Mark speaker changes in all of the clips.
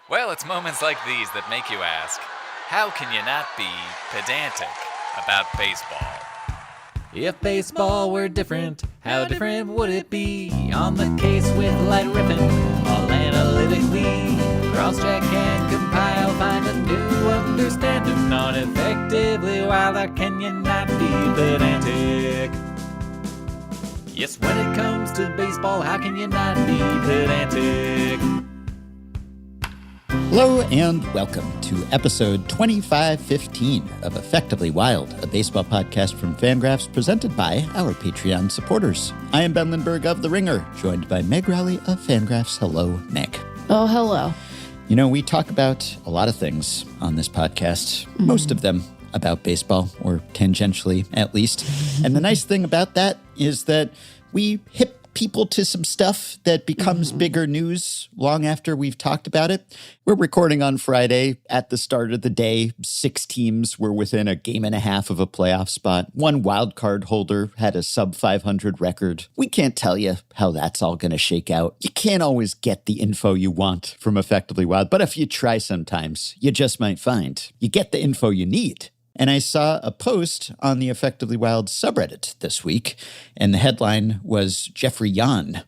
Speaker 1: Well, it's moments like these that make you ask, how can you not be pedantic about baseball?
Speaker 2: If baseball were different, how different would it be? On the case with light riffing, all analytically. Cross-check and compile, find a new understanding on effectively wild. How can you not be pedantic? Yes, when it comes to baseball, how can you not be pedantic?
Speaker 3: Hello and welcome to episode 2515 of Effectively Wild, a baseball podcast from FanGraphs presented by our Patreon supporters. I am Ben Lindbergh of The Ringer, joined by Meg Rowley of FanGraphs. Hello, Meg.
Speaker 4: Oh, hello.
Speaker 3: You know, we talk about a lot of things on this podcast, most of them about baseball, or tangentially at least. And the nice thing about that is that we hip people to some stuff that becomes bigger news long after we've talked about it. We're recording on Friday. At the start of the day, 6 teams were within a game and a half of a playoff spot. One wild card holder had a sub-500 record. We can't tell you how that's all going to shake out. You can't always get the info you want from Effectively Wild, but if you try sometimes, you just might find you get the info you need. And I saw a post on the Effectively Wild subreddit this week, and the headline was Jeffrey Yan.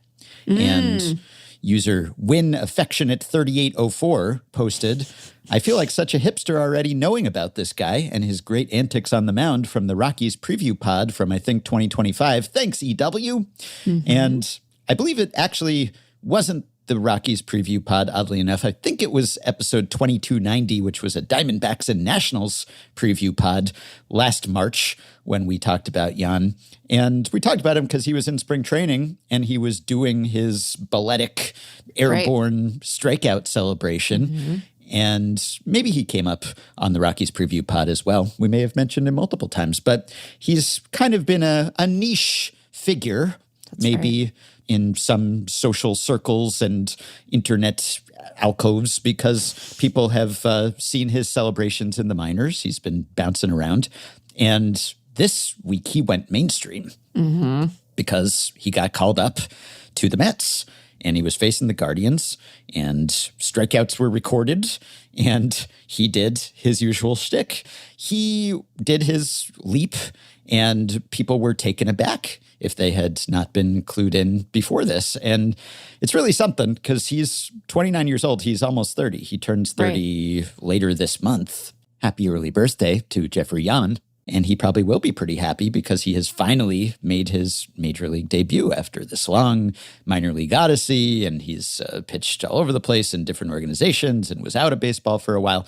Speaker 3: And user WinAffectionate3804 posted, I feel like such a hipster already knowing about this guy and his great antics on the mound from the Rockies preview pod from, I think, 2025. Thanks, EW. And I believe it actually wasn't the Rockies preview pod, oddly enough. I think it was episode 2290, which was a Diamondbacks and Nationals preview pod last March when we talked about Jan. And we talked about him because he was in spring training and he was doing his balletic airborne strikeout celebration. And maybe he came up on the Rockies preview pod as well. We may have mentioned him multiple times, but he's kind of been a niche figure, maybe in some social circles and internet alcoves, because people have seen his celebrations in the minors. He's been bouncing around. And this week he went mainstream because he got called up to the Mets and he was facing the Guardians and strikeouts were recorded and he did his usual shtick. He did his leap and people were taken aback if they had not been clued in before this. And it's really something because he's 29 years old. He's almost 30. He turns 30 later this month. Happy early birthday to Jeffrey Yan. And he probably will be pretty happy because he has finally made his major league debut after this long minor league odyssey. And he's pitched all over the place in different organizations and was out of baseball for a while.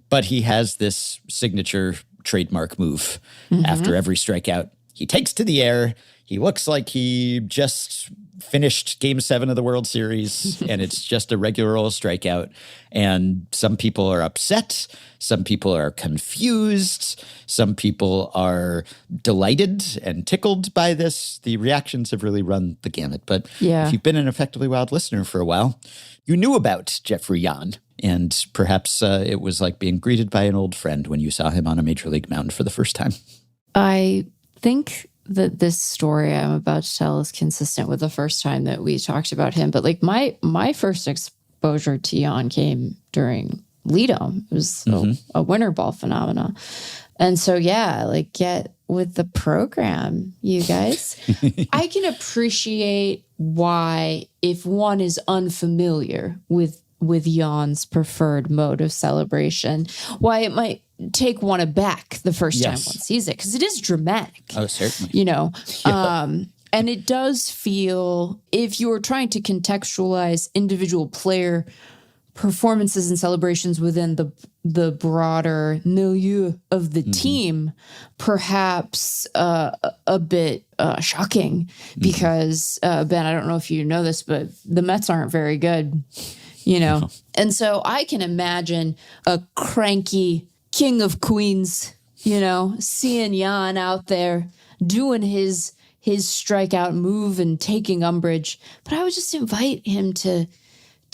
Speaker 3: But he has this signature trademark move after every strikeout. He takes to the air. He looks like he just finished Game 7 of the World Series, and it's just a regular old strikeout. And some people are upset. Some people are confused. Some people are delighted and tickled by this. The reactions have really run the gamut. But if you've been an Effectively Wild listener for a while, you knew about Jeffrey Yan. And perhaps it was like being greeted by an old friend when you saw him on a major league mound for the first time.
Speaker 4: I think that this story I'm about to tell is consistent with the first time that we talked about him. But like my first exposure to Jan came during Lidom. It was a winter ball phenomena. And so, get with the program, you guys. I can appreciate why, if one is unfamiliar with Jan's preferred mode of celebration, why it might take one aback the first time one sees it, because it is dramatic.
Speaker 3: Oh, certainly.
Speaker 4: You know, and it does feel, if you're trying to contextualize individual player performances and celebrations within the broader milieu of the team, perhaps a bit shocking, because Ben, I don't know if you know this, but the Mets aren't very good. You know, and so I can imagine a cranky King of Queens, you know, seeing Jan out there doing his strikeout move and taking umbrage. But I would just invite him to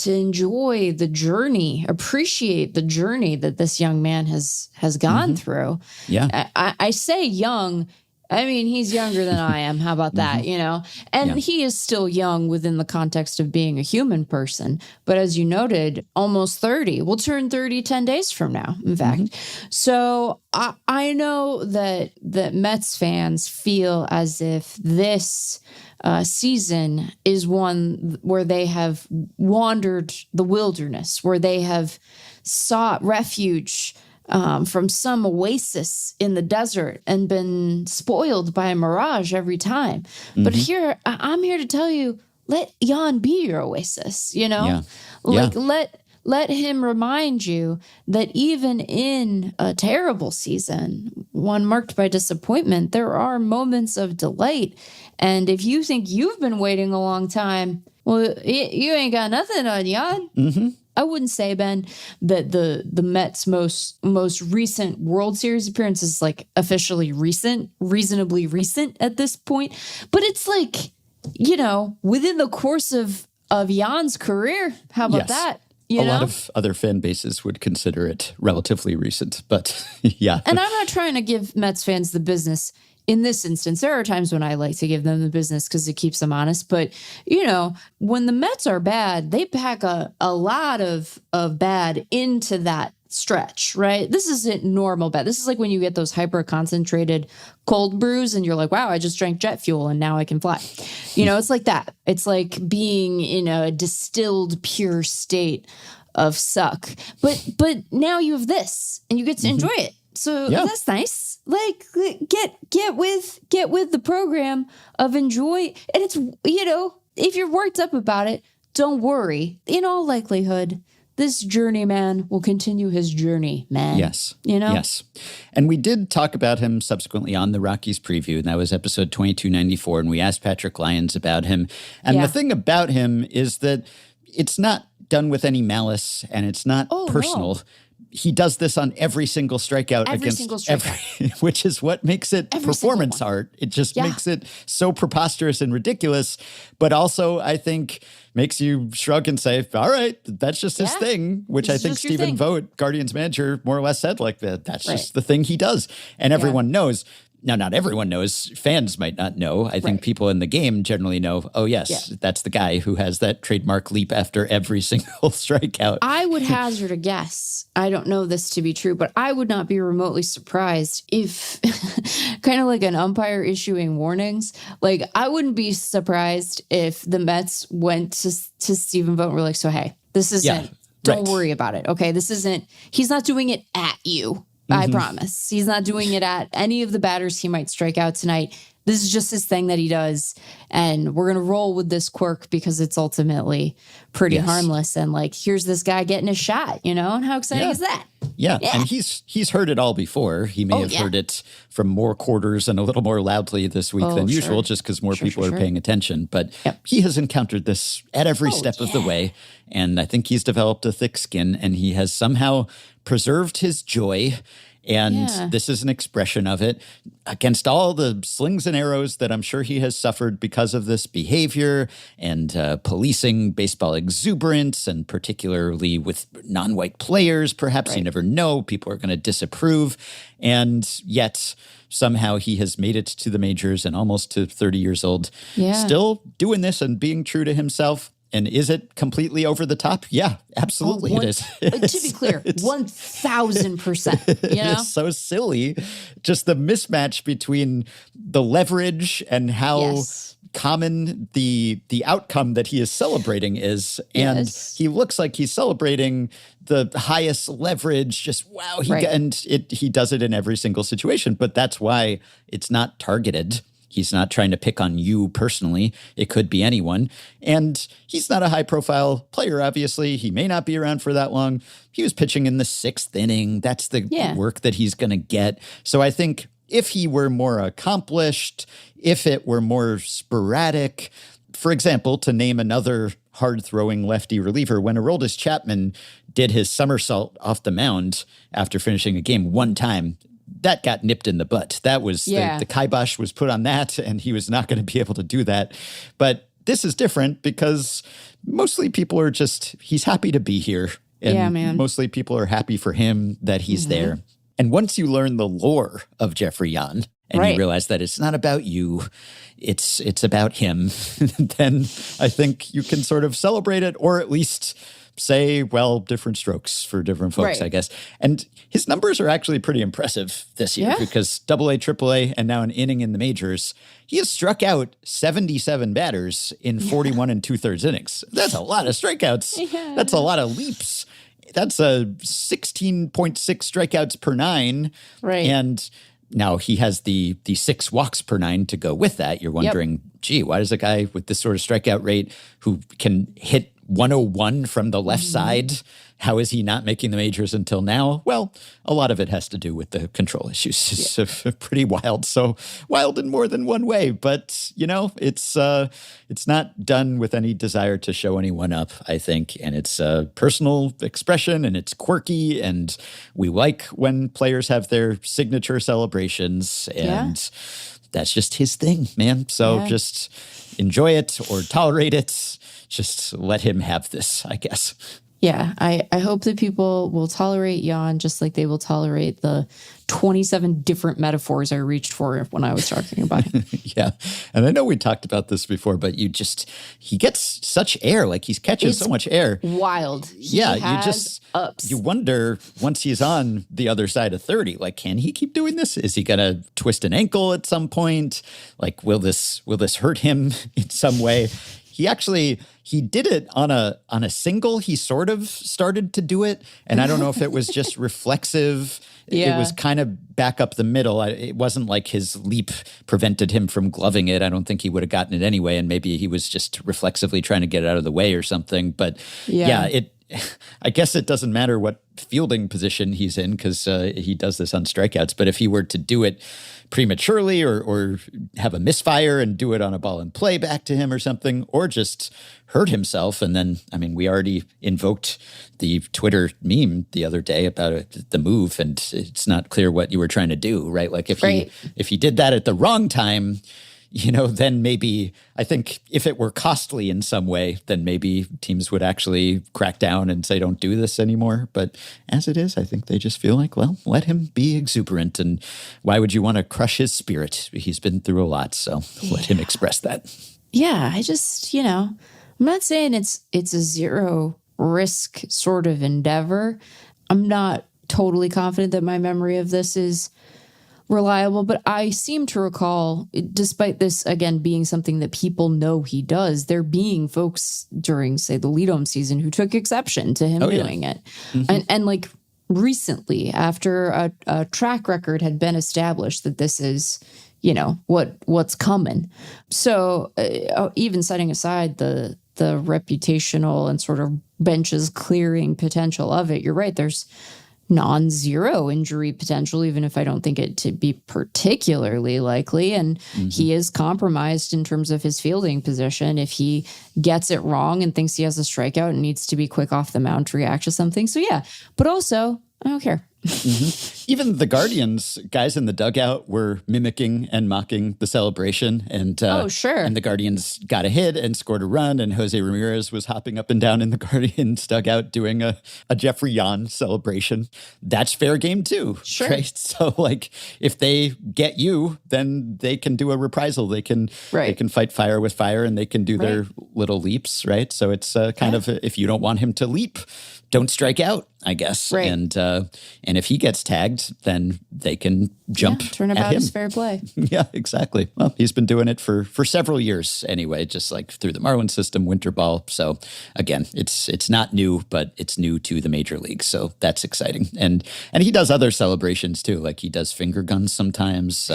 Speaker 4: enjoy the journey, appreciate the journey that this young man has gone through.
Speaker 3: Yeah.
Speaker 4: I say young I mean, he's younger than I am. How about that, you know? And
Speaker 3: Yeah.
Speaker 4: he is still young within the context of being a human person. But as you noted, almost 30. We'll turn 30 10 days from now, in fact. So I know that Mets fans feel as if this season is one where they have wandered the wilderness, where they have sought refuge from some oasis in the desert and been spoiled by a mirage every time. But here, I'm here to tell you, let Jan be your oasis, you know?
Speaker 3: Yeah.
Speaker 4: Like,
Speaker 3: Yeah.
Speaker 4: let him remind you that even in a terrible season, one marked by disappointment, there are moments of delight. And if you think you've been waiting a long time, well, you ain't got nothing on Jan. I wouldn't say, Ben, that the Mets' most recent World Series appearance is like officially recent, reasonably recent at this point. But it's like, you know, within the course of Jan's career. How about
Speaker 3: Yes.
Speaker 4: that?
Speaker 3: A lot of other fan bases would consider it relatively recent, but yeah.
Speaker 4: And I'm not trying to give Mets fans the business in this instance. There are times when I like to give them the business because it keeps them honest. But, you know, when the Mets are bad, they pack a lot of bad into that stretch, right? This isn't normal bad. This is like when you get those hyper concentrated cold brews and you're like, wow, I just drank jet fuel and now I can fly. You know, it's like that. It's like being in a distilled pure state of suck. But now you have this and you get to enjoy it. So that's nice. Like get with the program of enjoy. And it's, you know, if you're worked up about it, don't worry. In all likelihood, this journeyman will continue his journey, man.
Speaker 3: Yes.
Speaker 4: You know?
Speaker 3: Yes. And we did talk about him subsequently on the Rockies preview, and that was episode 2294, and we asked Patrick Lyons about him. And the thing about him is that it's not done with any malice, and it's not personal.
Speaker 4: No.
Speaker 3: He does this on every single strikeout which is what makes it performance art. It just makes it so preposterous and ridiculous, but also I think makes you shrug and say, all right, that's just his thing, which I think Stephen Vogt, Guardians manager, more or less said like that. That's just the thing he does. And everyone knows. Now, not everyone knows. Fans might not know. I think people in the game generally know, oh, yes, that's the guy who has that trademark leap after every single strikeout.
Speaker 4: I would hazard a guess. I don't know this to be true, but I would not be remotely surprised if, kind of like an umpire issuing warnings, like I wouldn't be surprised if the Mets went to Stephen Vogt and were like, so, hey, this isn't, don't worry about it. Okay, this isn't, he's not doing it at you. I promise. He's not doing it at any of the batters he might strike out tonight. This is just his thing that he does. And we're going to roll with this quirk because it's ultimately pretty harmless. And like, here's this guy getting a shot, you know? And how exciting is that?
Speaker 3: Yeah. And he's heard it all before. He may have heard it from more quarters and a little more loudly this week than usual, just because more people are paying attention. But he has encountered this at every step of the way. And I think he's developed a thick skin, and he has somehow preserved his joy. And this is an expression of it against all the slings and arrows that I'm sure he has suffered because of this behavior and policing baseball exuberance, and particularly with non-white players. Perhaps you never know. People are going to disapprove. And yet somehow he has made it to the majors and almost to 30 years old, still doing this and being true to himself. And is it completely over the top? Yeah, absolutely it is.
Speaker 4: To be clear, 1,000%. You know?
Speaker 3: It's so silly. Just the mismatch between the leverage and how common the outcome that he is celebrating is. And he looks like he's celebrating the highest leverage. Just wow. He does it in every single situation. But that's why it's not targeted. He's not trying to pick on you personally. It could be anyone. And he's not a high-profile player, obviously. He may not be around for that long. He was pitching in the 6th inning. That's the work that he's going to get. So I think if he were more accomplished, if it were more sporadic, for example, to name another hard-throwing lefty reliever, when Aroldis Chapman did his somersault off the mound after finishing a game one time, that got nipped in the butt. That was the kibosh was put on that, and he was not going to be able to do that. But this is different because mostly people are just, he's happy to be here. And mostly people are happy for him that he's there. And once you learn the lore of Jeffrey Yan, and
Speaker 4: Right.
Speaker 3: you realize that it's not about you, it's about him, then I think you can sort of celebrate it, or at least say, well, different strokes for different folks,
Speaker 4: Right.
Speaker 3: I guess. And his numbers are actually pretty impressive this year
Speaker 4: Yeah.
Speaker 3: because AA, AAA, and now an inning in the majors, he has struck out 77 batters in 41 and 2/3 innings. That's a lot of strikeouts.
Speaker 4: Yeah.
Speaker 3: That's a lot of leaps. That's a 16.6 strikeouts per 9.
Speaker 4: Right.
Speaker 3: And now he has the 6 walks per 9 to go with that. You're wondering, gee, why does a guy with this sort of strikeout rate who can hit 101 from the left side, how is he not making the majors until now? Well, a lot of it has to do with the control issues. It's pretty wild. So wild in more than one way. But, it's not done with any desire to show anyone up, I think. And it's a personal expression, and it's quirky. And we like when players have their signature celebrations. And that's just his thing, man. So just enjoy it or tolerate it. Just let him have this, I guess.
Speaker 4: Yeah, I hope that people will tolerate Jan just like they will tolerate the 27 different metaphors I reached for when I was talking about him.
Speaker 3: Yeah. And I know we talked about this before, but he gets such air, like he's catching so much air.
Speaker 4: Wild. He
Speaker 3: Yeah,
Speaker 4: has ups.
Speaker 3: You wonder once he's on the other side of 30, like, can he keep doing this? Is he gonna twist an ankle at some point? Like, will this hurt him in some way? He did it on a single. He sort of started to do it, and I don't know if it was just reflexive.
Speaker 4: Yeah.
Speaker 3: It was kind of back up the middle. It wasn't like his leap prevented him from gloving it. I don't think he would have gotten it anyway, and maybe he was just reflexively trying to get it out of the way or something. But I guess it doesn't matter what fielding position he's in because he does this on strikeouts. But if he were to do it prematurely or have a misfire and do it on a ball and play back to him or something, or just hurt himself. And then, I mean, we already invoked the Twitter meme the other day about the move, and it's not clear what you were trying to do, right? Like if he did that at the wrong time, then maybe I think if it were costly in some way, then maybe teams would actually crack down and say, don't do this anymore. But as it is, I think they just feel like, well, let him be exuberant. And why would you want to crush his spirit? He's been through a lot. So let him express that.
Speaker 4: Yeah, I just, I'm not saying it's a zero risk sort of endeavor. I'm not totally confident that my memory of this is reliable, but I seem to recall, despite this, again, being something that people know he does, there being folks during, say, the Lidom season who took exception to him doing it. And like recently, after a track record had been established that this is, what's coming. So even setting aside the reputational and sort of benches clearing potential of it, you're right, there's non-zero injury potential, even if I don't think it to be particularly likely. And he is compromised in terms of his fielding position if he gets it wrong and thinks he has a strikeout and needs to be quick off the mound to react to something. So yeah, but also I don't care.
Speaker 3: Even the Guardians guys in the dugout were mimicking and mocking the celebration. And and the Guardians got a hit and scored a run, and Jose Ramirez was hopping up and down in the Guardians dugout doing a Jeffrey Yan celebration. That's fair game too.
Speaker 4: Sure.
Speaker 3: Right? So like if they get you, then they can do a reprisal. They can fight fire with fire, and they can do their little leaps, right? So it's kind of if you don't want him to leap, don't strike out, I guess.
Speaker 4: Right.
Speaker 3: And if he gets tagged, then they can jump
Speaker 4: turnabout
Speaker 3: at him.
Speaker 4: is fair play.
Speaker 3: Yeah, exactly. Well, he's been doing it for several years anyway, just like through the Marlins system, winter ball. So again, it's not new, but it's new to the major leagues. So that's exciting. And he does other celebrations too. Like he does finger guns sometimes.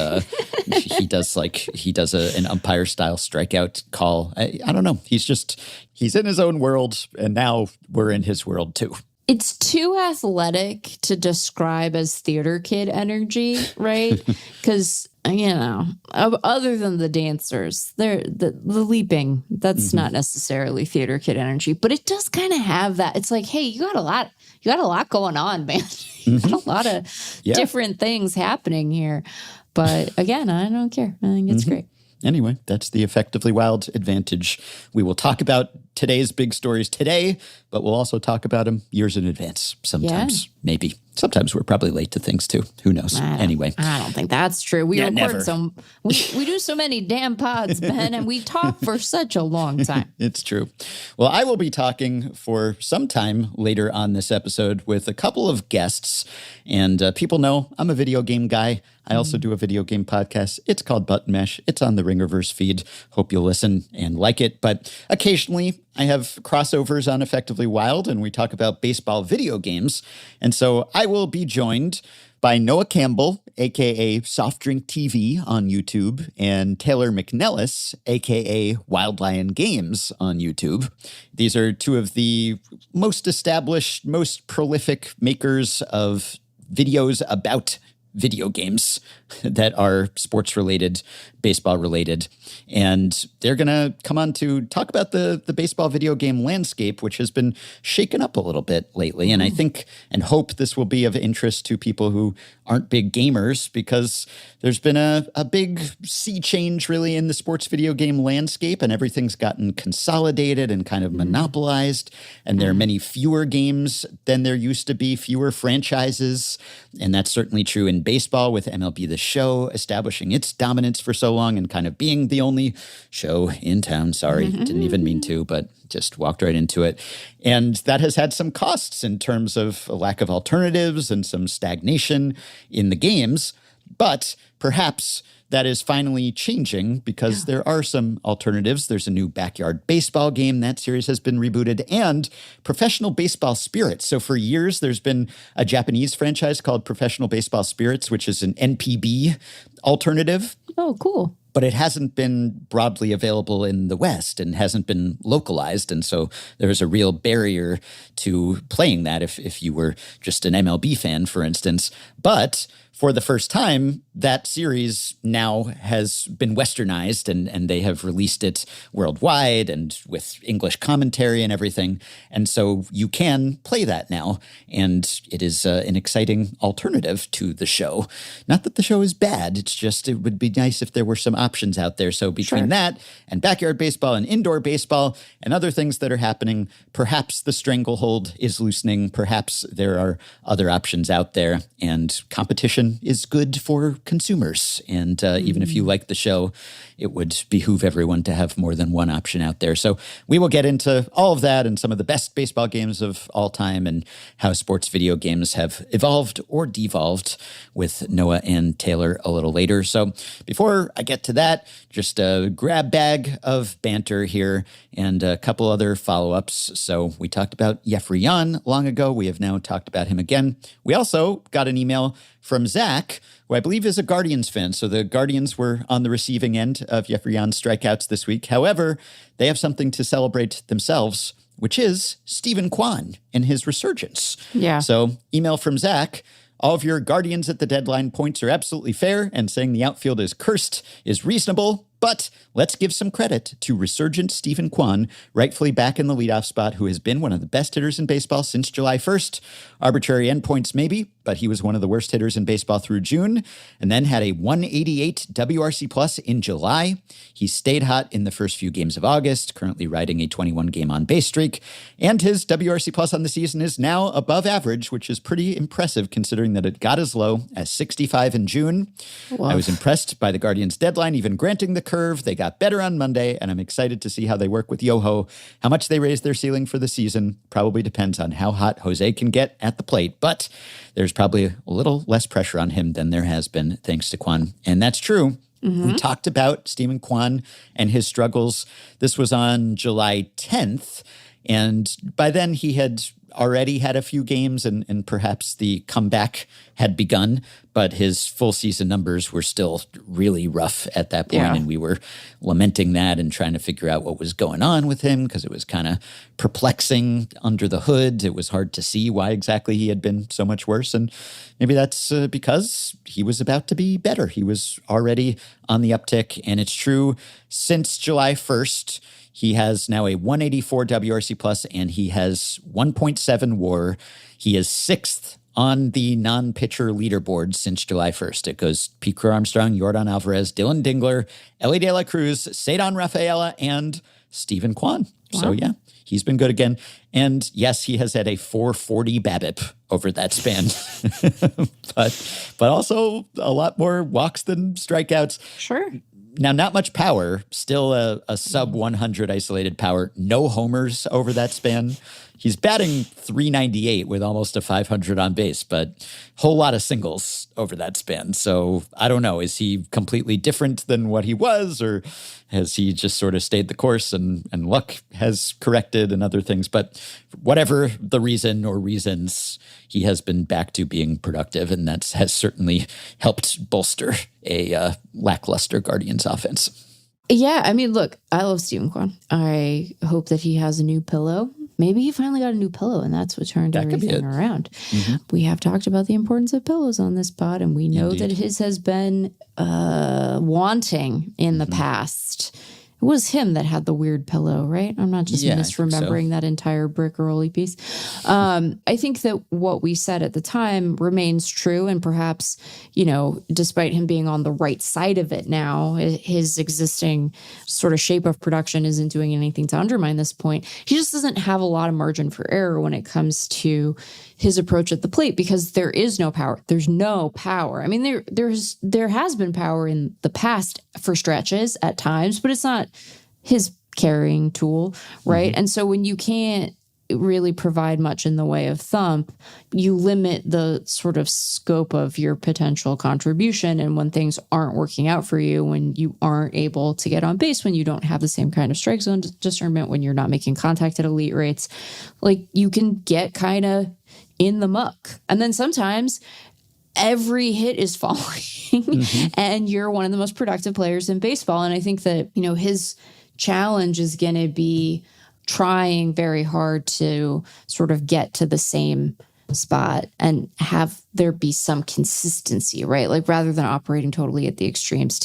Speaker 3: he does an umpire style strikeout call. I don't know. He's in his own world, and now we're in his world too.
Speaker 4: It's too athletic to describe as theater kid energy, right? Because, other than the dancers, the leaping, that's not necessarily theater kid energy, but it does kind of have that. It's like, hey, you got a lot going on, man. You got a lot of different things happening here. But again, I don't care. I think it's great.
Speaker 3: Anyway, that's the Effectively Wild advantage. We will talk about today's big stories today, but we'll also talk about them years in advance. Sometimes, maybe. Sometimes we're probably late to things too. Who knows? Anyway.
Speaker 4: I don't think that's true. We record
Speaker 3: never.
Speaker 4: we do so many damn pods, Ben, and we talk for such a long time.
Speaker 3: It's true. Well, I will be talking for some time later on this episode with a couple of guests. And people know I'm a video game guy. I also do a video game podcast. It's called Button Mesh. It's on the Ringerverse feed. Hope you'll listen and like it. But occasionally I have crossovers on Effectively Wild, and we talk about baseball video games. And so I will be joined by Noah Campbell, a.k.a. Soft Drink TV on YouTube, and Taylor McNellis, a.k.a. Wild Lion Games on YouTube. These are two of the most established, most prolific makers of videos about video games that are sports related, baseball related. And they're going to come on to talk about the baseball video game landscape, which has been shaken up a little bit lately. And I think and hope this will be of interest to people who aren't big gamers, because there's been a big sea change really in the sports video game landscape, and everything's gotten consolidated and kind of monopolized. And there are many fewer games than there used to be, fewer franchises. And that's certainly true in baseball, with MLB The Show establishing its dominance for so long and kind of being the only show in town. Sorry, didn't even mean to, but just walked right into it. And that has had some costs in terms of a lack of alternatives and some stagnation in the games. But perhaps that is finally changing, because there are some alternatives. There's a new backyard baseball game. That series has been rebooted, and Professional Baseball Spirits. So for years, there's been a Japanese franchise called Professional Baseball Spirits, which is an NPB alternative.
Speaker 4: Oh, cool.
Speaker 3: But it hasn't been broadly available in the West and hasn't been localized. And so there's a real barrier to playing that if you were just an MLB fan, for instance. But for the first time, that series now has been westernized, and they have released it worldwide and with English commentary and everything. And so you can play that now. And it is an exciting alternative to the show. Not that the show is bad. It's just it would be nice if there were some options out there. So between that and backyard baseball and indoor baseball and other things that are happening, perhaps the stranglehold is loosening. Perhaps there are other options out there, and competition is good for consumers. And even if you like the show, it would behoove everyone to have more than one option out there. So we will get into all of that and some of the best baseball games of all time and how sports video games have evolved or devolved with Noah and Taylor a little later. So before I get to that, just a grab bag of banter here and a couple other follow-ups. So we talked about Jeffrey Yan long ago. We have now talked about him again. We also got an email from Zach, who I believe is a Guardians fan. So the Guardians were on the receiving end of Jeffrey Yan's strikeouts this week. However, they have something to celebrate themselves, which is Stephen Kwan and his resurgence.
Speaker 4: Yeah.
Speaker 3: So email from Zach. All of your Guardians at the deadline points are absolutely fair, and saying the outfield is cursed is reasonable. But let's give some credit to resurgent Stephen Kwan, rightfully back in the leadoff spot, who has been one of the best hitters in baseball since July 1st. Arbitrary endpoints maybe, but he was one of the worst hitters in baseball through June, and then had a 188 WRC plus in July. He stayed hot in the first few games of August, currently riding a 21-game on-base streak, and his WRC plus on the season is now above average, which is pretty impressive considering that it got as low as 65 in June. I was impressed by the Guardians' deadline, even granting the curve. They got better on Monday, and I'm excited to see how they work with Yoho. How much they raise their ceiling for the season probably depends on how hot Jose can get at the plate, but there's probably a little less pressure on him than there has been thanks to Kwan. And that's true. We talked about Stephen Kwan and his struggles. This was on July 10th, and by then he had already had a few games and perhaps the comeback had begun, but his full season numbers were still really rough at that point, and we were lamenting that and trying to figure out what was going on with him because it was kind of perplexing under the hood. It was hard to see why exactly he had been so much worse, and maybe that's because he was about to be better. He was already on the uptick, and it's true since July 1st, he has now a 184 WRC plus, and he has 1.7 WAR. He is sixth on the non-pitcher leaderboard since July 1st. It goes Pete Crow-Armstrong, Yordan Alvarez, Dylan Dingler, Ellie De La Cruz, Cedon Rafaela, and Stephen Kwan. So, yeah, he's been good again. And yes, he has had a 440 BABIP over that span, but also a lot more walks than strikeouts.
Speaker 4: Sure.
Speaker 3: Now, not much power, still a sub 100 isolated power, no homers over that span. He's batting .398 with almost a 500 on base, but whole lot of singles over that span. So I don't know, is he completely different than what he was, or has he just sort of stayed the course and luck has corrected and other things? But whatever the reason or reasons, he has been back to being productive, and that has certainly helped bolster a lackluster Guardians offense.
Speaker 4: Yeah, I mean, look, I love Stephen Kwan. I hope that he has a new pillow. Maybe he finally got a new pillow, and that's what turned everything around. Mm-hmm. We have talked about the importance of pillows on this pod, and we know that his has been wanting in the past. It was him that had the weird pillow, right? I'm not just misremembering that entire brick rolly piece. I think that what we said at the time remains true, and perhaps, despite him being on the right side of it now, his existing sort of shape of production isn't doing anything to undermine this point. He just doesn't have a lot of margin for error when it comes to his approach at the plate, because there is no power. There's no power. I mean, there has been power in the past for stretches at times, but it's not his carrying tool, right? Mm-hmm. And so when you can't really provide much in the way of thump, you limit the sort of scope of your potential contribution. And when things aren't working out for you, when you aren't able to get on base, when you don't have the same kind of strike zone discernment, when you're not making contact at elite rates, like, you can get kind of in the muck. And then sometimes every hit is falling and you're one of the most productive players in baseball. And I think that, his challenge is going to be trying very hard to sort of get to the same spot and have there be some consistency, right? Like, rather than operating totally at the extremes,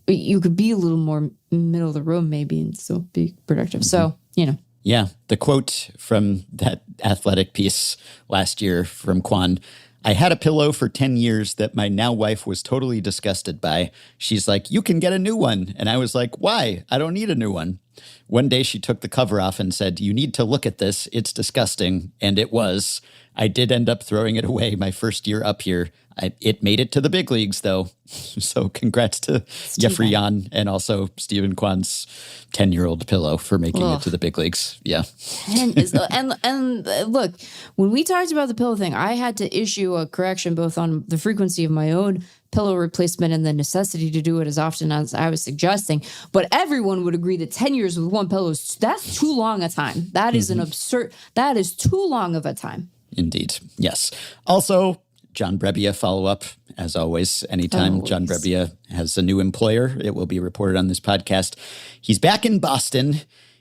Speaker 4: you could be a little more middle of the road maybe and still be productive. So,
Speaker 3: Yeah, the quote from that Athletic piece last year from Kwan: "I had a pillow for 10 years that my now wife was totally disgusted by. She's like, 'You can get a new one.' And I was like, 'Why? I don't need a new one.' One day she took the cover off and said, 'You need to look at this. It's disgusting.' And it was. I did end up throwing it away my first year up here. It made it to the big leagues, though." So congrats to Jeffrey Yan and also Stephen Kwan's 10-year-old pillow for making it to the big leagues. Yeah.
Speaker 4: And look, when we talked about the pillow thing, I had to issue a correction both on the frequency of my own pillow replacement and the necessity to do it as often as I was suggesting. But everyone would agree that 10 years with one pillow, that's too long a time. That is that is too long of a time.
Speaker 3: Indeed. Yes. Also, John Brebbia follow-up, as always. Anytime John Brebbia has a new employer, it will be reported on this podcast. He's back in Boston,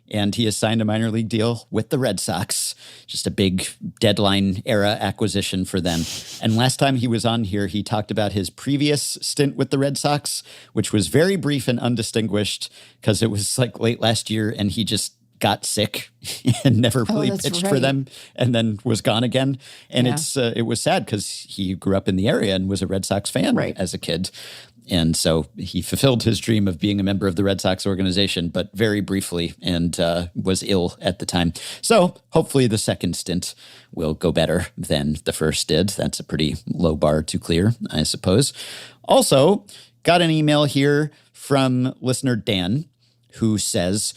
Speaker 3: and he has signed a minor league deal with the Red Sox. Just a big deadline-era acquisition for them. And last time he was on here, he talked about his previous stint with the Red Sox, which was very brief and undistinguished because it was like late last year, and he just got sick and never really pitched for them and then was gone again. And it was sad because he grew up in the area and was a Red Sox fan as a kid. And so he fulfilled his dream of being a member of the Red Sox organization, but very briefly, and was ill at the time. So hopefully the second stint will go better than the first did. That's a pretty low bar to clear, I suppose. Also, got an email here from listener Dan, who says,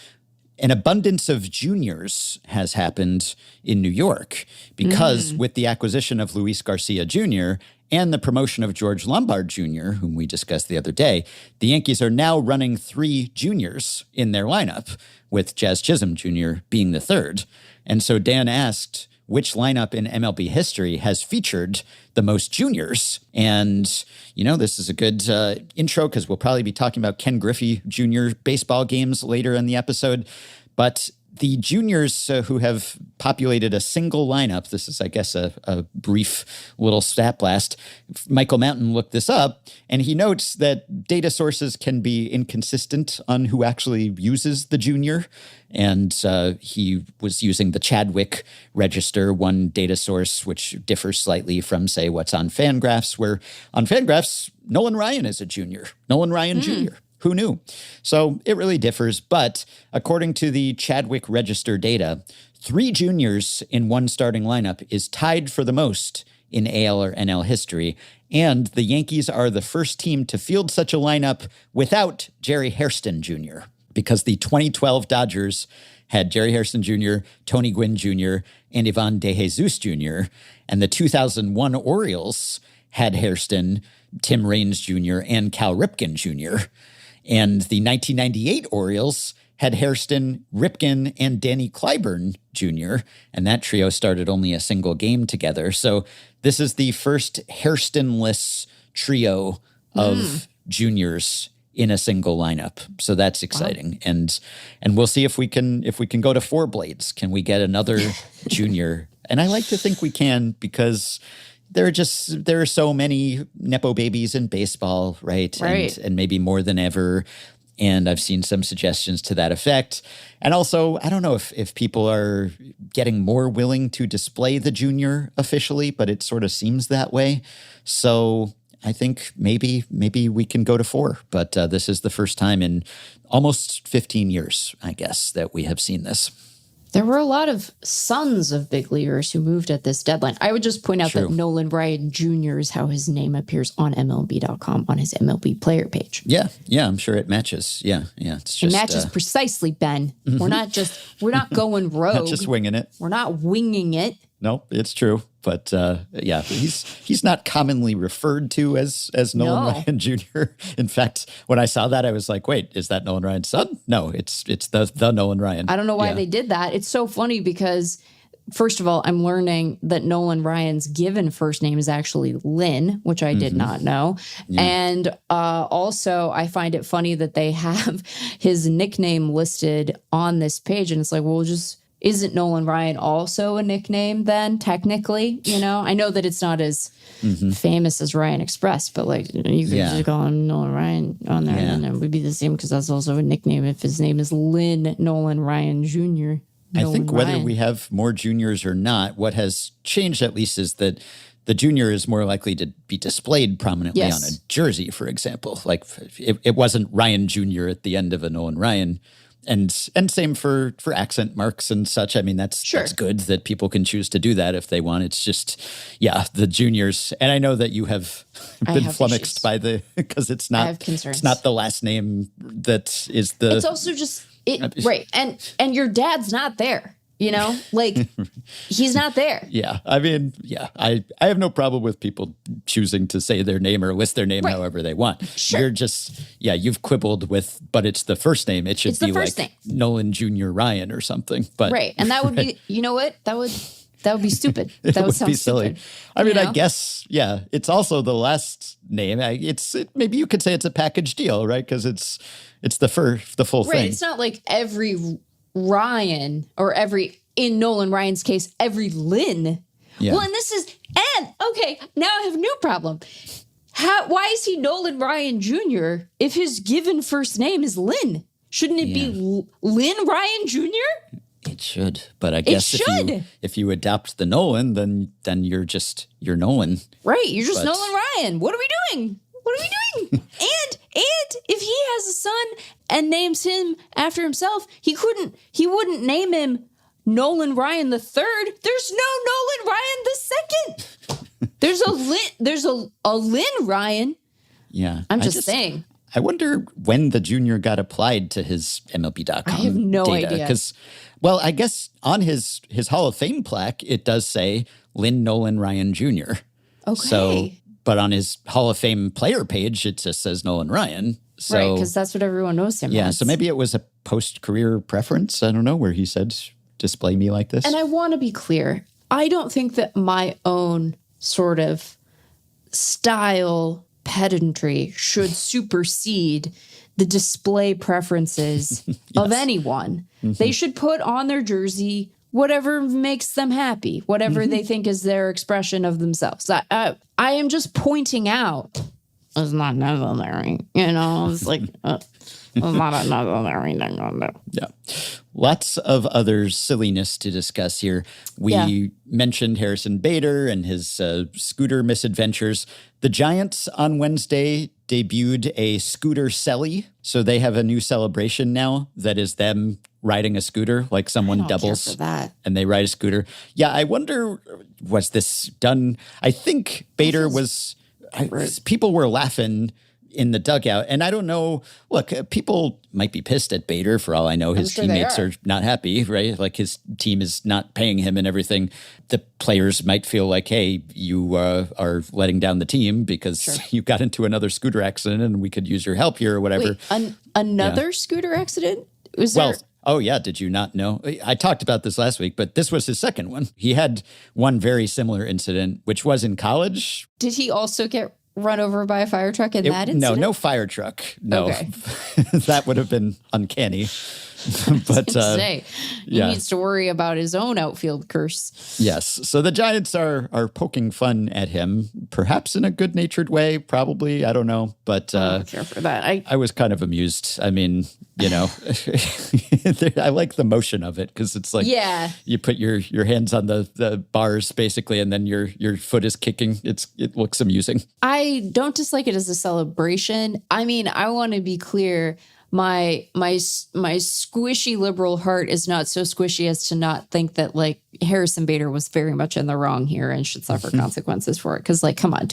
Speaker 3: "An abundance of juniors has happened in New York because with the acquisition of Luis Garcia Jr. and the promotion of George Lombard Jr., whom we discussed the other day, the Yankees are now running 3 juniors in their lineup, with Jazz Chisholm Jr. being the third." And so Dan asked, which lineup in MLB history has featured the most juniors? And, this is a good intro because we'll probably be talking about Ken Griffey Jr. baseball games later in the episode. But the juniors who have populated a single lineup, this is, I guess, a brief little stat blast. Michael Mountain looked this up, and he notes that data sources can be inconsistent on who actually uses the junior. And he was using the Chadwick register, one data source, which differs slightly from, say, what's on FanGraphs, where on FanGraphs, Nolan Ryan is a junior. Nolan Ryan Jr., Who knew? So it really differs. But according to the Chadwick Register data, 3 juniors in one starting lineup is tied for the most in AL or NL history. And the Yankees are the first team to field such a lineup without Jerry Hairston Jr., because the 2012 Dodgers had Jerry Hairston Jr., Tony Gwynn Jr., and Ivan De Jesus Jr., and the 2001 Orioles had Hairston, Tim Raines Jr., and Cal Ripken Jr., and the 1998 Orioles had Hairston, Ripken, and Danny Clyburn Jr., and that trio started only a single game together. So this is the first Hairston-less trio of juniors in a single lineup. So that's exciting. Wow. And we'll see if we can go to 4 blades. Can we get another junior? And I like to think we can, because there are so many Nepo babies in baseball, right? And maybe more than ever. And I've seen some suggestions to that effect. And also, I don't know if people are getting more willing to display the junior officially, but it sort of seems that way. So I think maybe we can go to 4. But this is the first time in almost 15 years, I guess, that we have seen this.
Speaker 4: There were a lot of sons of big leaguers who moved at this deadline. I would just point out that Nolan Ryan Jr. is how his name appears on MLB.com on his MLB player page.
Speaker 3: Yeah, I'm sure it matches. Yeah. It's just,
Speaker 4: it matches precisely, Ben. Mm-hmm. We're not going rogue.
Speaker 3: Not just winging it.
Speaker 4: We're not winging it.
Speaker 3: No, it's true. But he's not commonly referred to as Nolan Ryan Jr. In fact, when I saw that, I was like, wait, is that Nolan Ryan's son? No, it's the Nolan Ryan.
Speaker 4: I don't know why they did that. It's so funny because, first of all, I'm learning that Nolan Ryan's given first name is actually Lynn, which I did not know. Yeah. And also, I find it funny that they have his nickname listed on this page. And it's like, well, isn't Nolan Ryan also a nickname then, technically? You know, I know that it's not as famous as Ryan Express, but like you could just call him Nolan Ryan on there, and it would be the same because that's also a nickname if his name is Lynn Nolan Ryan Jr.
Speaker 3: I think whether we have more juniors or not, what has changed at least is that the junior is more likely to be displayed prominently on a jersey, for example. Like it wasn't Ryan Jr. at the end of a Nolan Ryan. And same for accent marks and such. I mean, that's good that people can choose to do that if they want. It's just, the juniors. And I know that you have been flummoxed by because it's not the last name that is the.
Speaker 4: It's also just right. And your dad's not there. You know, like he's not there.
Speaker 3: Yeah. I mean, I have no problem with people choosing to say their name or list their name however they want. Sure. You're just, you've quibbled with, but it's the first name. It should be like name. Nolan Jr. Ryan or something. But
Speaker 4: and that would be, you know what? That would be stupid. That would sound
Speaker 3: be silly.
Speaker 4: Stupid,
Speaker 3: I mean, I guess, it's also the last name. Maybe you could say it's a package deal, right? Because it's the full thing.
Speaker 4: Right. It's not like every Ryan or in Nolan Ryan's case, every Lynn. Yeah. Well, and okay, now I have a new problem. Why is he Nolan Ryan Jr. if his given first name is Lynn? Shouldn't it be Lynn Ryan Jr.?
Speaker 3: It should, but I guess if you adopt the Nolan, then you're Nolan.
Speaker 4: Right, you're just Nolan Ryan. What are we doing? And if he has a son and names him after himself, he wouldn't name him Nolan Ryan the third. There's no Nolan Ryan the second. There's a Lynn Ryan.
Speaker 3: Yeah.
Speaker 4: I'm just saying.
Speaker 3: I wonder when the junior got applied to his MLB.com
Speaker 4: I have no
Speaker 3: data.
Speaker 4: idea.
Speaker 3: Because, I guess on his Hall of Fame plaque, it does say Lynn Nolan Ryan Jr. Okay. So, but on his Hall of Fame player page, it just says Nolan Ryan. So,
Speaker 4: right, because that's what everyone knows him as.
Speaker 3: So maybe it was a post-career preference, I don't know, where he said, display me like this.
Speaker 4: And I want to be clear. I don't think that my own sort of style pedantry should supersede the display preferences of anyone. Mm-hmm. They should put on their jersey whatever makes them happy, whatever they think is their expression of themselves. I am just pointing out it's not necessary. You know, it's like
Speaker 3: Yeah. Lots of other silliness to discuss here. We mentioned Harrison Bader and his scooter misadventures. The Giants on Wednesday debuted a scooter celly. So they have a new celebration now that is them riding a scooter, like someone doubles
Speaker 4: for that.
Speaker 3: and they ride a scooter. Yeah, I wonder, was this done? I think Bader was, people were laughing in the dugout. And I don't know, look, people might be pissed at Bader for all I know. His teammates are not happy, right? Like his team is not paying him and everything. The players might feel like, hey, you are letting down the team because you got into another scooter accident and we could use your help here or whatever.
Speaker 4: Wait, another scooter accident? Was there?
Speaker 3: Oh, yeah. Did you not know? I talked about this last week, but this was his second one. He had one very similar incident, which was in college.
Speaker 4: Did he also get run over by a fire truck in that incident?
Speaker 3: No fire truck. No,
Speaker 4: Okay.
Speaker 3: That would have been uncanny. But
Speaker 4: he needs to worry about his own outfield curse.
Speaker 3: Yes. So the Giants are poking fun at him, perhaps in a good-natured way, probably. I don't know. But
Speaker 4: I don't care for that.
Speaker 3: I was kind of amused. I mean, I like the motion of it because it's like you put your hands on the bars basically, and then your foot is kicking. It looks amusing.
Speaker 4: I don't dislike it as a celebration. I mean, I want to be clear. My squishy liberal heart is not so squishy as to not think that like Harrison Bader was very much in the wrong here and should suffer consequences for it. Because like, come on.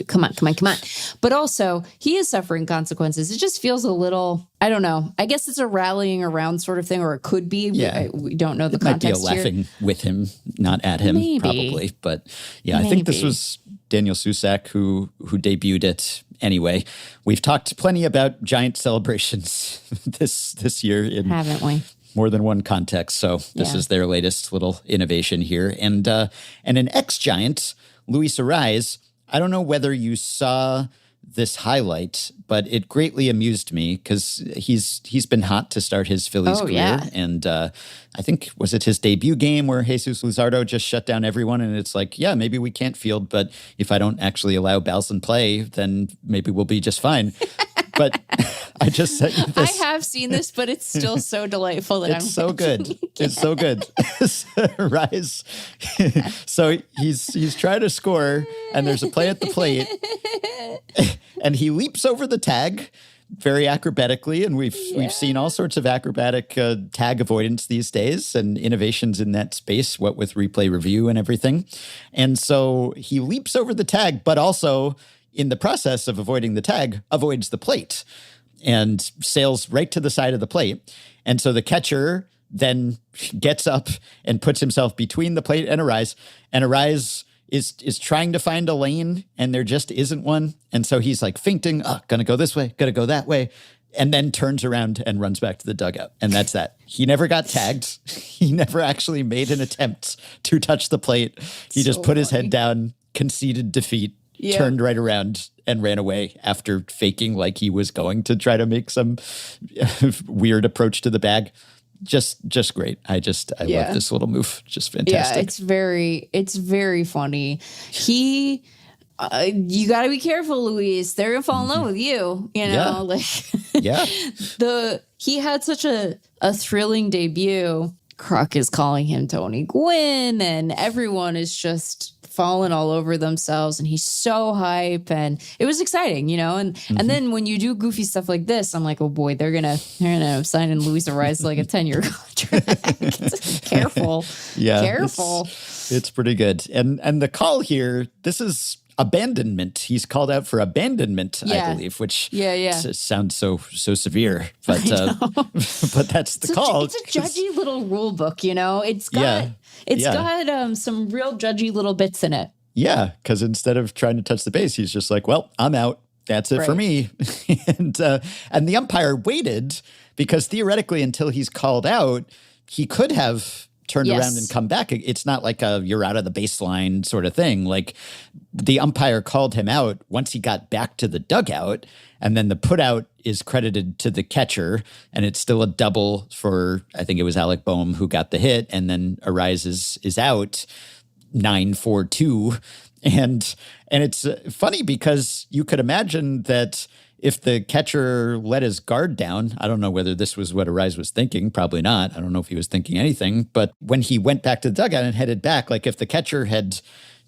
Speaker 4: But also, he is suffering consequences. It just feels a little, I don't know. I guess it's a rallying around sort of thing, or it could be.
Speaker 3: Yeah.
Speaker 4: We don't know the
Speaker 3: it might
Speaker 4: context
Speaker 3: be a laughing with him, not at him, probably. But yeah, I think this was Daniel Susak who debuted it. Anyway, we've talked plenty about Giant celebrations this year in
Speaker 4: haven't we?
Speaker 3: More than one context. So this is their latest little innovation here. And an ex-Giant, Luis Arraez, I don't know whether you saw this highlight, but it greatly amused me because he's been hot to start his Phillies career.
Speaker 4: Yeah.
Speaker 3: And I think, was it his debut game where Jesus Luzardo just shut down everyone? And it's like, yeah, maybe we can't field, but if I don't actually allow Balson play, then maybe we'll be just fine. But I just sent you this.
Speaker 4: I have seen this, but it's still so delightful that
Speaker 3: it's so good. It's so good. Rise. So he's trying to score, and there's a play at the plate, and he leaps over the tag very acrobatically, and we've seen all sorts of acrobatic tag avoidance these days and innovations in that space, what with replay review and everything. And so he leaps over the tag, but also in the process of avoiding the tag, avoids the plate and sails right to the side of the plate. And so the catcher then gets up and puts himself between the plate and Arraez. And Arraez is trying to find a lane, and there just isn't one. And so he's like feinting, gonna go this way, gonna go that way, and then turns around and runs back to the dugout. And that's that. He never got tagged. He never actually made an attempt to touch the plate. He just put his head down, conceded defeat, turned right around and ran away after faking like he was going to try to make some weird approach to the bag. Just great. I love this little move. Just fantastic.
Speaker 4: Yeah, it's very funny. You got to be careful, Luis. They're gonna fall in love with you. You know, he had such a thrilling debut. Kruk is calling him Tony Gwynn, and everyone is just falling all over themselves, and he's so hype, and it was exciting, you know. And then when you do goofy stuff like this, I'm like, oh boy, they're gonna sign in Luis Arraez like a 10-year contract. Careful, careful.
Speaker 3: It's pretty good. And the call here, this is abandonment. He's called out for abandonment, I believe, which sounds so severe, but but that's the call.
Speaker 4: It's a judgy little rule book, you know. It's got some real judgy little bits in it. Yeah,
Speaker 3: because instead of trying to touch the base, he's just like, well, I'm out. That's it for me. And the umpire waited because theoretically, until he's called out, he could have turned around and come back. It's not like you're out of the baseline sort of thing. Like the umpire called him out once he got back to the dugout, and then the put out is credited to the catcher, and it's still a double for, I think it was Alec Boehm who got the hit, and then Arraez is out 9-4-2. And it's funny because you could imagine that if the catcher let his guard down, I don't know whether this was what Arise was thinking. Probably not. I don't know if he was thinking anything. But when he went back to the dugout and headed back, like if the catcher had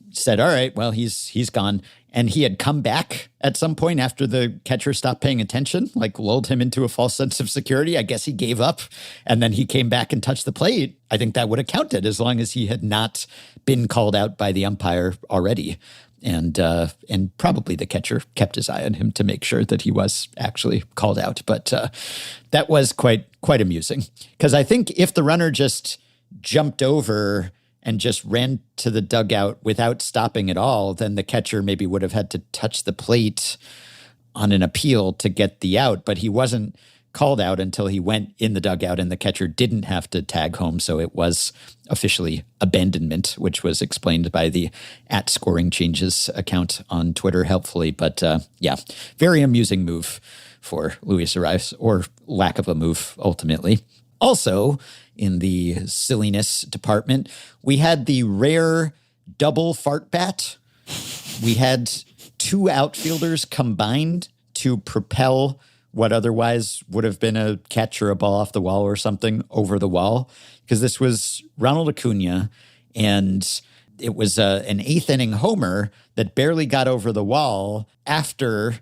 Speaker 3: said, all right, well, he's gone, and he had come back at some point after the catcher stopped paying attention, like lulled him into a false sense of security. I guess he gave up, and then he came back and touched the plate. I think that would have counted as long as he had not been called out by the umpire already. And probably the catcher kept his eye on him to make sure that he was actually called out. But that was quite amusing, because I think if the runner just jumped over and just ran to the dugout without stopping at all, then the catcher maybe would have had to touch the plate on an appeal to get the out. But he wasn't called out until he went in the dugout, and the catcher didn't have to tag home. So it was officially abandonment, which was explained by the @ScoringChanges account on Twitter helpfully. But yeah, very amusing move for Luis Arias, or lack of a move ultimately. Also, in the silliness department, we had the rare double fart bat. We had two outfielders combined to propel what otherwise would have been a catch or a ball off the wall or something over the wall, because this was Ronald Acuna, and it was an eighth inning homer that barely got over the wall after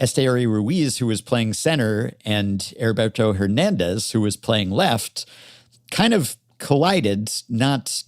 Speaker 3: Esteury Ruiz, who was playing center, and Heriberto Hernandez, who was playing left, kind of collided, not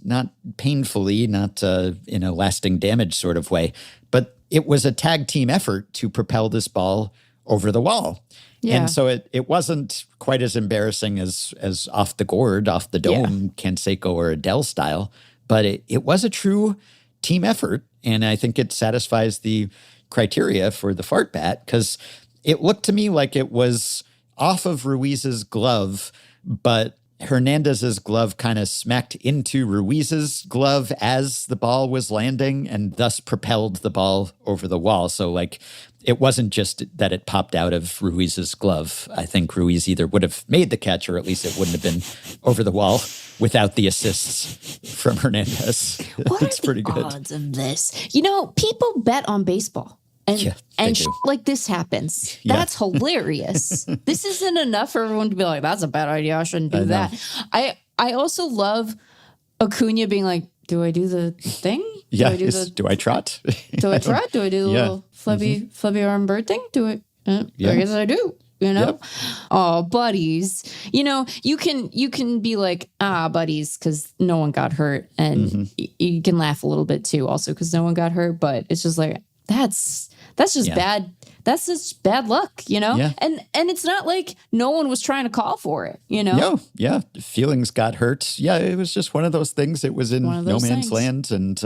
Speaker 3: painfully, not in a lasting damage sort of way, but it was a tag team effort to propel this ball over the wall. Yeah. And so it wasn't quite as embarrassing as off the gourd, off the dome, Canseco or Adele style, but it was a true team effort, and I think it satisfies the criteria for the fart bat, because it looked to me like it was off of Ruiz's glove, but Hernandez's glove kind of smacked into Ruiz's glove as the ball was landing, and thus propelled the ball over the wall. So like, it wasn't just that it popped out of Ruiz's glove. I think Ruiz either would have made the catch, or at least it wouldn't have been over the wall without the assists from Hernandez.
Speaker 4: What
Speaker 3: It's
Speaker 4: are
Speaker 3: pretty
Speaker 4: the
Speaker 3: good.
Speaker 4: odds of this? You know, people bet on baseball. And
Speaker 3: do.
Speaker 4: like this happens.
Speaker 3: Yeah.
Speaker 4: That's hilarious. This isn't enough for everyone to be like, that's a bad idea. I shouldn't do that. I also love Acuna being like, do I do the thing?
Speaker 3: Yeah. Do I trot?
Speaker 4: Do I trot? Do I do the little flubby arm bird thing? Do I? I guess I do. You know?
Speaker 3: Yep.
Speaker 4: Oh, buddies. You know, you can be like, buddies, because no one got hurt. And you can laugh a little bit too, also, because no one got hurt. But it's just like, that's just bad. That's just bad luck, you know?
Speaker 3: Yeah.
Speaker 4: And it's not like no one was trying to call for it, you know?
Speaker 3: Yeah. Feelings got hurt. Yeah, it was just one of those things. It was in no man's land. And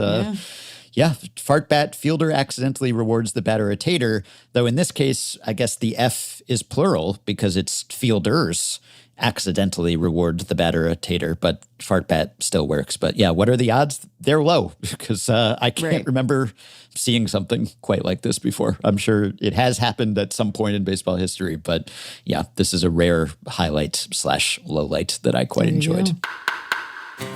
Speaker 3: fart bat fielder accidentally rewards the batter a tater. Though in this case, I guess the F is plural because it's fielders accidentally reward the batter a tater, but fart bat still works. But yeah, what are the odds? They're low, because I can't remember seeing something quite like this before. I'm sure it has happened at some point in baseball history, but yeah, this is a rare highlight / lowlight that I quite enjoyed.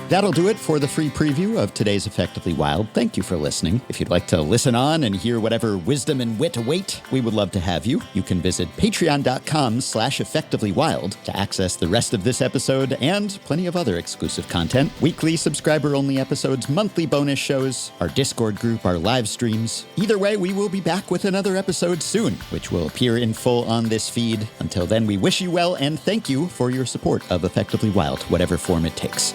Speaker 3: That'll do it for the free preview of today's Effectively Wild. Thank you for listening. If you'd like to listen on and hear whatever wisdom and wit await, we would love to have you. You can visit patreon.com/effectivelywild to access the rest of this episode and plenty of other exclusive content. Weekly subscriber-only episodes, monthly bonus shows, our Discord group, our live streams. Either way, we will be back with another episode soon, which will appear in full on this feed. Until then, we wish you well and thank you for your support of Effectively Wild, whatever form it takes.